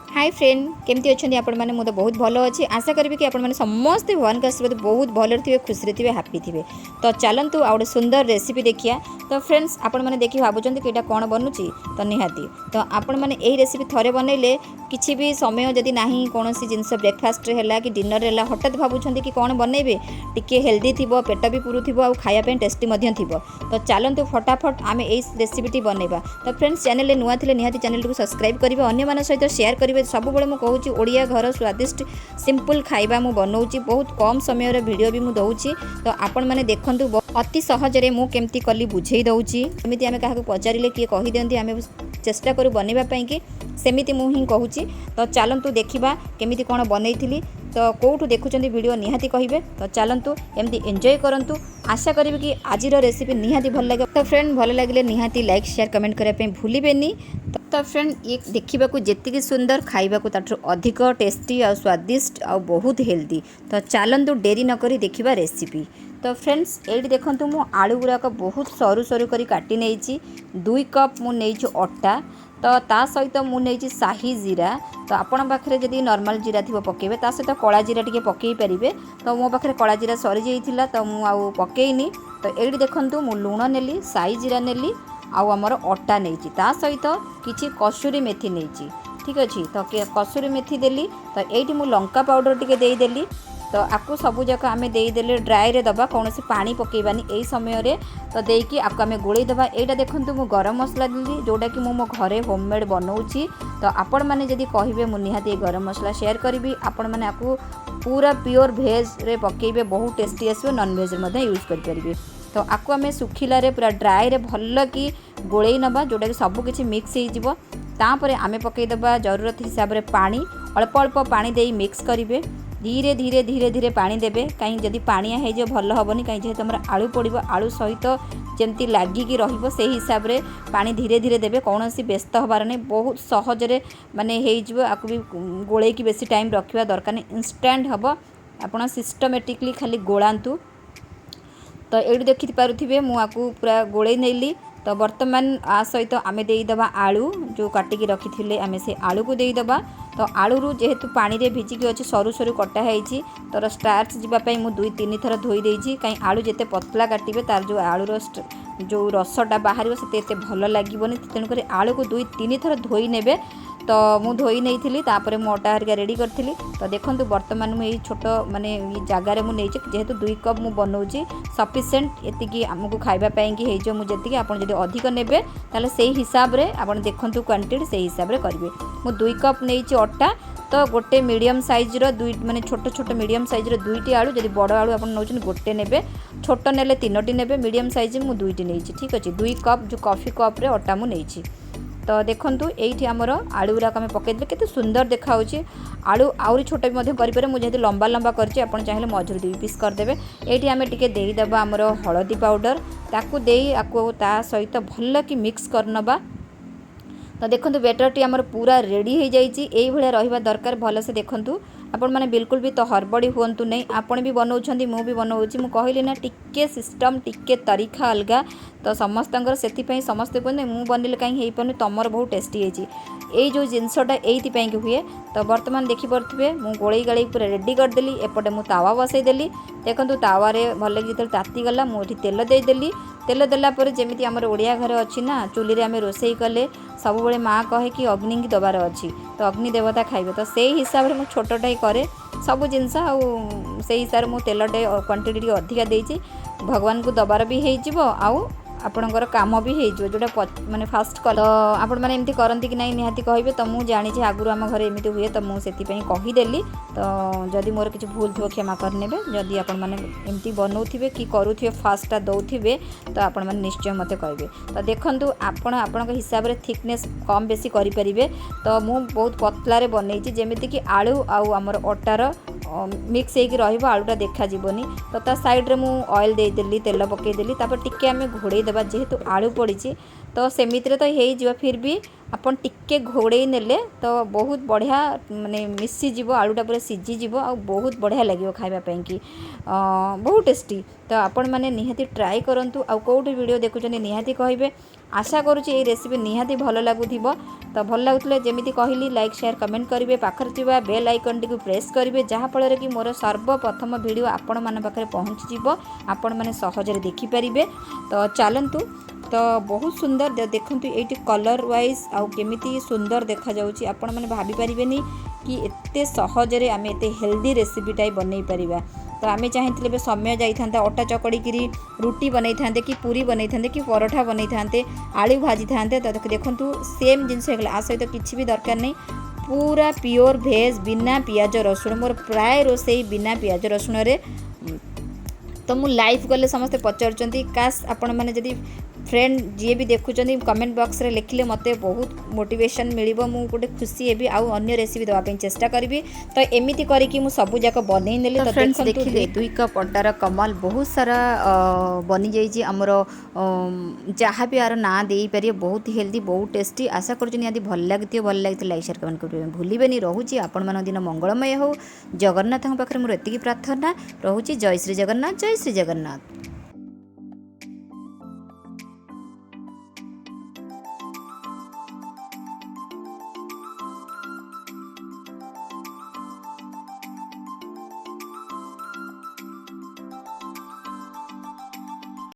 Hi friend केमती अच्छा आपण मैंने मुझे बहुत भल अच्छी आशा करी कि आपने समस्ते भगवान का आशीर्वाद बहुत भल थे खुशी थे हापी थे। तो चलतु आ गए सुंदर रेसिपी देखिया। तो फ्रेंड्स आपण मैंने देखिए भावुं कि यहाँ कौन बनूची तो निहाती तो आपण मैंने यही रेसिपी थरे बनइले किसी भी समय जदि ना कौन जिनस ब्रेकफास्ट है कि डिनर है हठात भावुं कि कौन बनइबे टिके हेल्दी थी पेट भी पुरु थी खायापी टेस्टी थी। तो चलतु फटाफट आम यही रेसिपीटी बनइबा। तो फ्रेंड्स चैनल नुआ थे निहाती चैनल को सब्सक्राइब करेंगे अन्य सहित शेयर करेंगे। सब मुझे कहूँ ओडिया घर स्वादिष्ट सिंपल खाइबा मु बनाऊँगी बहुत कम समय वीडियो भी मुझे। तो आपण मैंने देखूँ अति सहजरे मु केमती कली बुझे दूँगी एमती आम क्या पचारे किए कही दिखती आम चेष्टा करूँ बनवाई कि सेमिति मु ही कहूँ। तो चलतु देखा केमिति कौन बनई तो कौटू देखुं वीडियो निहाती कहे। तो चलतु एमती एंजॉय करूँ आशा करी कि आज रेसिपी निहाती भल लगे। तो फ्रेंड भल लगे निहाती लाइक शेयर कमेंट करने भूलें। तो फ्रेंड ये देखा जी सुंदर खाइबा अधिक टेस्टी आ स्वादिष्ट आ बहुत हेल्दी। तो चलतु डेरी नक देखा रेसिपी। तो फ्रेंड्स ये देखूँ मु आलू गुड़ाक बहुत सरू सरू कर काटी नहीं 2 कप मुझे अटा। तो ता सहित मुझे शाही जीरा। तो आपण पाखे जदि नॉर्मल जीरा थी पकेबे ता सहित कला जीरा टी पकई पारे। तो मो पाखे कला जीरा सरी जाइथिला तो मु आउ पकेइनी। तो ये देखूँ मु लुण नेली शाही जीरा नेली आउ आमर अटा नहीं ता सहित किछि कसूरी मेथी नहीं ठीक अच्छे। तो कसूरी मेथी देली। तो ये मु लंका पाउडर टी देदेली। तो आपको सबू जाक आम देदेले ड्राए रे दबा कौन सी पानी पकेबानी यही समय रे। तो देकी आपको आम गोले दबा। यहाँ देखूँ मु गरम मसला देली जोटा कि मो घरे होममेड बनाऊँगी। तो आपण मैंने जदि कहे मु निहाती गरम मसला शेयर करी आपण मैंने आपको पूरा प्योर भेज रे पकेबे बहुत टेस्टी आसो नॉन भेज यूज करें। तो आपको आम सुखिला रे पूरा ड्राए रे भल कि गोले नबा जोटा कि सब किछि मिक्स हो तापर आम पकईदबा जरूरत हिसाब से पानी अल्प अल्प पानी दे मिक्स करेंगे धीरे धीरे धीरे धीरे पानी देबे कहीं जदि पानिया हो भल हेनी कहीं जेहेतु आम आलू पड़ो आलू सहित जमती लगिकी रही से हिसाब रे पानी धीरे धीरे देबे कौन सी व्यस्त हबार नहीं बहुत सहजरे माने आपको भी गोले की बेसी टाइम रखा दरकार नहीं इंस्टांट हम आप सिस्टमेटिकली खाली गोलांतु। तो ये देखी पारे मुझे पूरा गोले नेली। तो बर्तमान आ सहित आम देदबा आलू जो काटिकी रखी थे आम से आलू को देदबा। तो आलू रू जेहेतु पानी रे भिजिकी अच्छे सरू सरू कटा है तो स्टार्च जावाई मुझे 2-3 थर धोई देती कहीं आलू जिते पतला काटे तार जो आलूर जो रसटा बाहर से भल लगे तेणुक आलू को 2-3 थर धोई ने। तो मु धोई नहीं थी तापर मु अटा हरिका रेडी करी। तो देखो बर्तमान मुझे छोट माने जगार मुझे जेहेतु 2 कप मु बनाऊँगी सफिसीयंट एति आमको खावाई कि हो मुझे आपड़ जब अधिक ने से हिसाब से आप देखूँ क्वांटिटी से हिसाब से करेंगे। मु 2 कप नहीं अटा। तो गोटे मीडियम साइज्र माने छोट छोट मीडियम साइज्र 2टी आलू जब बड़ आलू आप नौ गोटे ने छोट ने 3टी ने मीडियम साइज मु 2टी नहीं ठीक अच्छे 2 कप जो कॉफी कप रे अटा मु नहीं। तो देखूँ ये आमर आलू गुराक आम पकईदे के सुंदर देखा आलू आहरी छोट भी करें मुझे लंबा लंबा कर चाहिए मझुर 2 पीस करदे। ये आम टे देदबा आमर हलदी पाउडर ताकू दे आपको ता सहित भल कि मिक्स करनबा। तो देखो बेटर टी आमर पूरा रेडी हो जाइए ये रहा दरकार भल से देखूँ आपण मैंने बिल्कुल भी तो हड़बड़ी हूँ नहीं आपण भी बनाऊँ मु भी बनाऊँगी मुझे कहली ना टिके सिस्टम टिके तरीका अलग। तो समस्तर से समस्ते कहते मुझे बनइले कहीं पारे तुमर बहुत टेस्टी है जो जिनसटा ये हुए। तो बर्तमान देखिपे मुझे गोले गाड़ी पूरा रेडी करदेली एपटे मुझे तावा बसईदेली देखो तावे भल जो तातीगला मुझे तेल देदेली। तेल देलापर जमी आम ओडिया घर अच्छी ना चूल्हे आम रोषे कले सब माँ कहे कि अग्नि की दबार अच्छी तो अग्नि देवता खाइबे। तो से हिसाब से मुझे छोटा करे सब जिनस से हिसाब से मुझे तेलटे क्वांटिटी अधिका देती भगवान को दबार भी हो आपणकर काम भी हो जोटा माने फास्ट कल। तो आपण मैंने एमती करती कि नहीं निहाती कहे। तो मुझे जानी आगुरी आम घर एमती हुए तो मुझे कहीदेली। तो जदि मोर किसी भूल थो क्षमा करने जदि आपण मैंने एमती बनाऊे कि करूए फास्टा दौथे तो आपण मैंने निश्चय मत कहे। तो देखूँ आपण हिसाब से थिकनेस कम बेसी करें। तो मुझे बहुत पतला बनई जमीती कि आलू आमर अटार मिक्स हो आलूटा देखा जीवनी। तो ता साइड रे मु ऑयल देदेली तेल पकईदेली तापर टिके आम घोड़े देवा जेहेतु आलू पड़ी। तो सेमिति तो हो फिर भी आपन टिके घोड़े नेले तो बहुत बढ़िया माने मिसीज आलूटा पूरा सीझीज आ बहुत बढ़िया लगे खावाई कि बहुत टेस्टी। तो आपण मैंने निहाती ट्राए करूँ आ कौटी वीडियो देखुं निहाती कहे आशा करुँची ये रेसिपी निहाती भल लगुव। तो भल लगुले जमी कहली लाइक शेयर कमेंट करेंगे, पाखर थिबा बेल आइकन टी प्रेस करेंगे, जहाँफल कि मोर सर्वप्रथम वीडियो आपण मान पाखे पहुँची आपण मैंने सहजरे देखिपारे। तो चलतु तो बहुत सुंदर देखु ये कलर वाइज आउ केमिति सुंदर देखा जाउची। आपण मैंने भाभी पारे कि एते सहजरे आम एते हेल्दी रेसिपीटा बनई पारिबा। तो आम चाहिए समय जाता अटा चकड़ी रुटी बनई था कि पूरी बनई था कि परोठा बनई था आलू भाजी था। तो देखो सेम जिनस आ सहित किसी भी दरकार नहीं, पूरा प्योर भेज बिना पियाज रसुण। मोर प्राय रोसई बिना पियाज रसुण रे। तो मु लाइव गले समस्ते पचारुचंती काश आपण मैंने जदि फ्रेंड जी भी देखुं कमेंट बॉक्स रे लिखिले मते बहुत मोटिवेशन मिलिबो, मु गोटे खुशी हेबी आउ अन्य रेसिपी देवा चेष्टा करी। तो एमिति करिकि मु सब जाक बनै नेली। तो फ्रेंड्स देखिले 2 कप अटार कमाल बहुत सारा बनी जाइए आमर, जहाँ भी यार ना दे पारे, बहुत हेल्दी बहुत टेस्टी। आशा करुँच निहाती भल लगी लाइक शेयर कमेंट करेंगे भूलें। रोचे आपण मान दिन मंगलमय हो। जगन्नाथ पाखे मोर एतिकी प्रार्थना रोचे। जय श्री जगन्नाथ, जय श्री जगन्नाथ।